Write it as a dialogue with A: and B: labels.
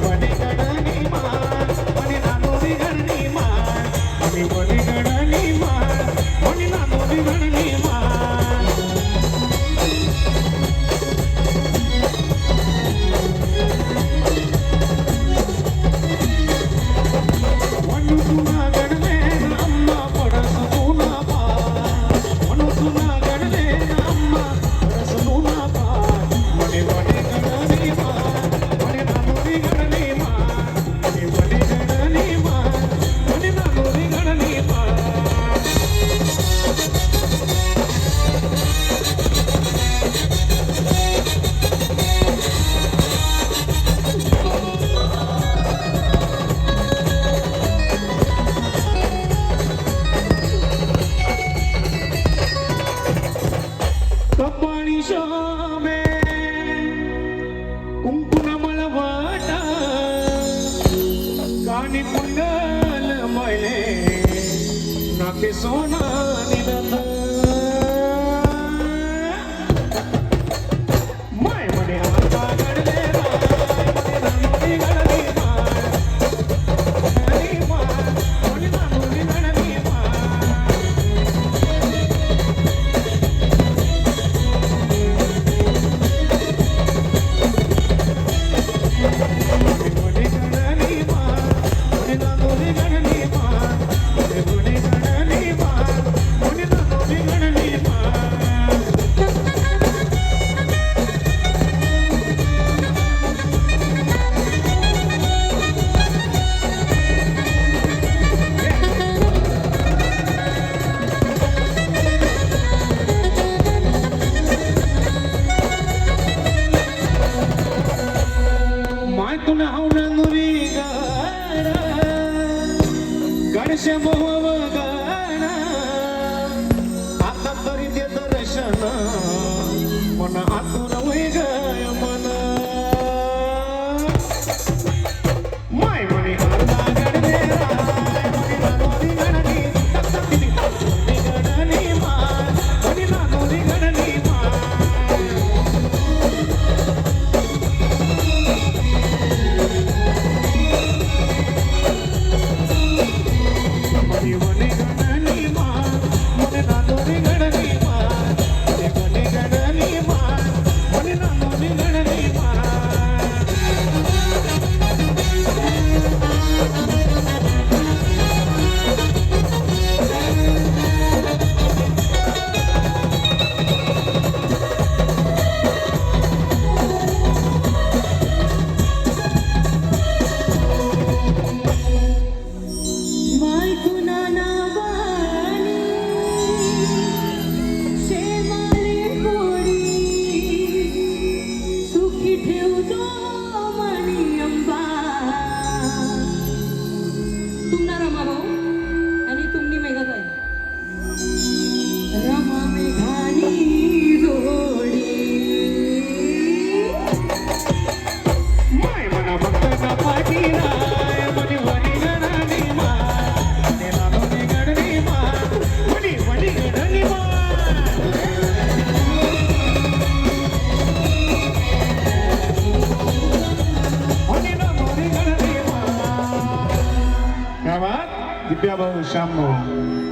A: वनी गणनी मान वनी नानोरी गणनी मान वनी गणनी मान वनी नानोरी गणनी मान वनु तुना गणने अम्मा पडस तुना पा वनु तुना गणने अम्मा पडस तुना पा वनी वनी गणनी मान वनी नानोरी गणनी मान वनी गणनी मान वनी नानोरी गणनी मान कपाळी शोभे कुंकुम मळवाटा कानी कुंडल मळे नाके सोना निरत माय म्हणे आता गडले राय गणनी मान गणनी मान म्हणे नानोरी गणनी मान वनी गणनी मान वनी नानोरी गणनी मान वनी गणनी मान वनी नानोरी गणनी मान माय तुला हावना नुरी गाणा गणेश मोहव गाणा आता तरी ते दर्शन मन आतुर होई गाय मन माय म्हणे आता गणने राय म्हणे नानोरी गणनी वनी गणनी मान वनी नानोरी गणनी मान वनी गणनी मान वनी नानोरी गणनी मान वनी गणनी मान वनी नानोरी गणनी मान
B: माय तुना नावानी शेवाले पोरी सुखी ठेवतो मनी अंबा तुमना रमा भाऊ आणि तुमनी मेघाताई रमा मेघानी जोडी
A: माय मना भक्तना पाठी राय वनी वनी गणनी मान वनी नानोरी गणनी मान वनी वनी गणनी मान वनी नानोरी गणनी मान क्या बात दिव्या भाऊ श्याम भाऊ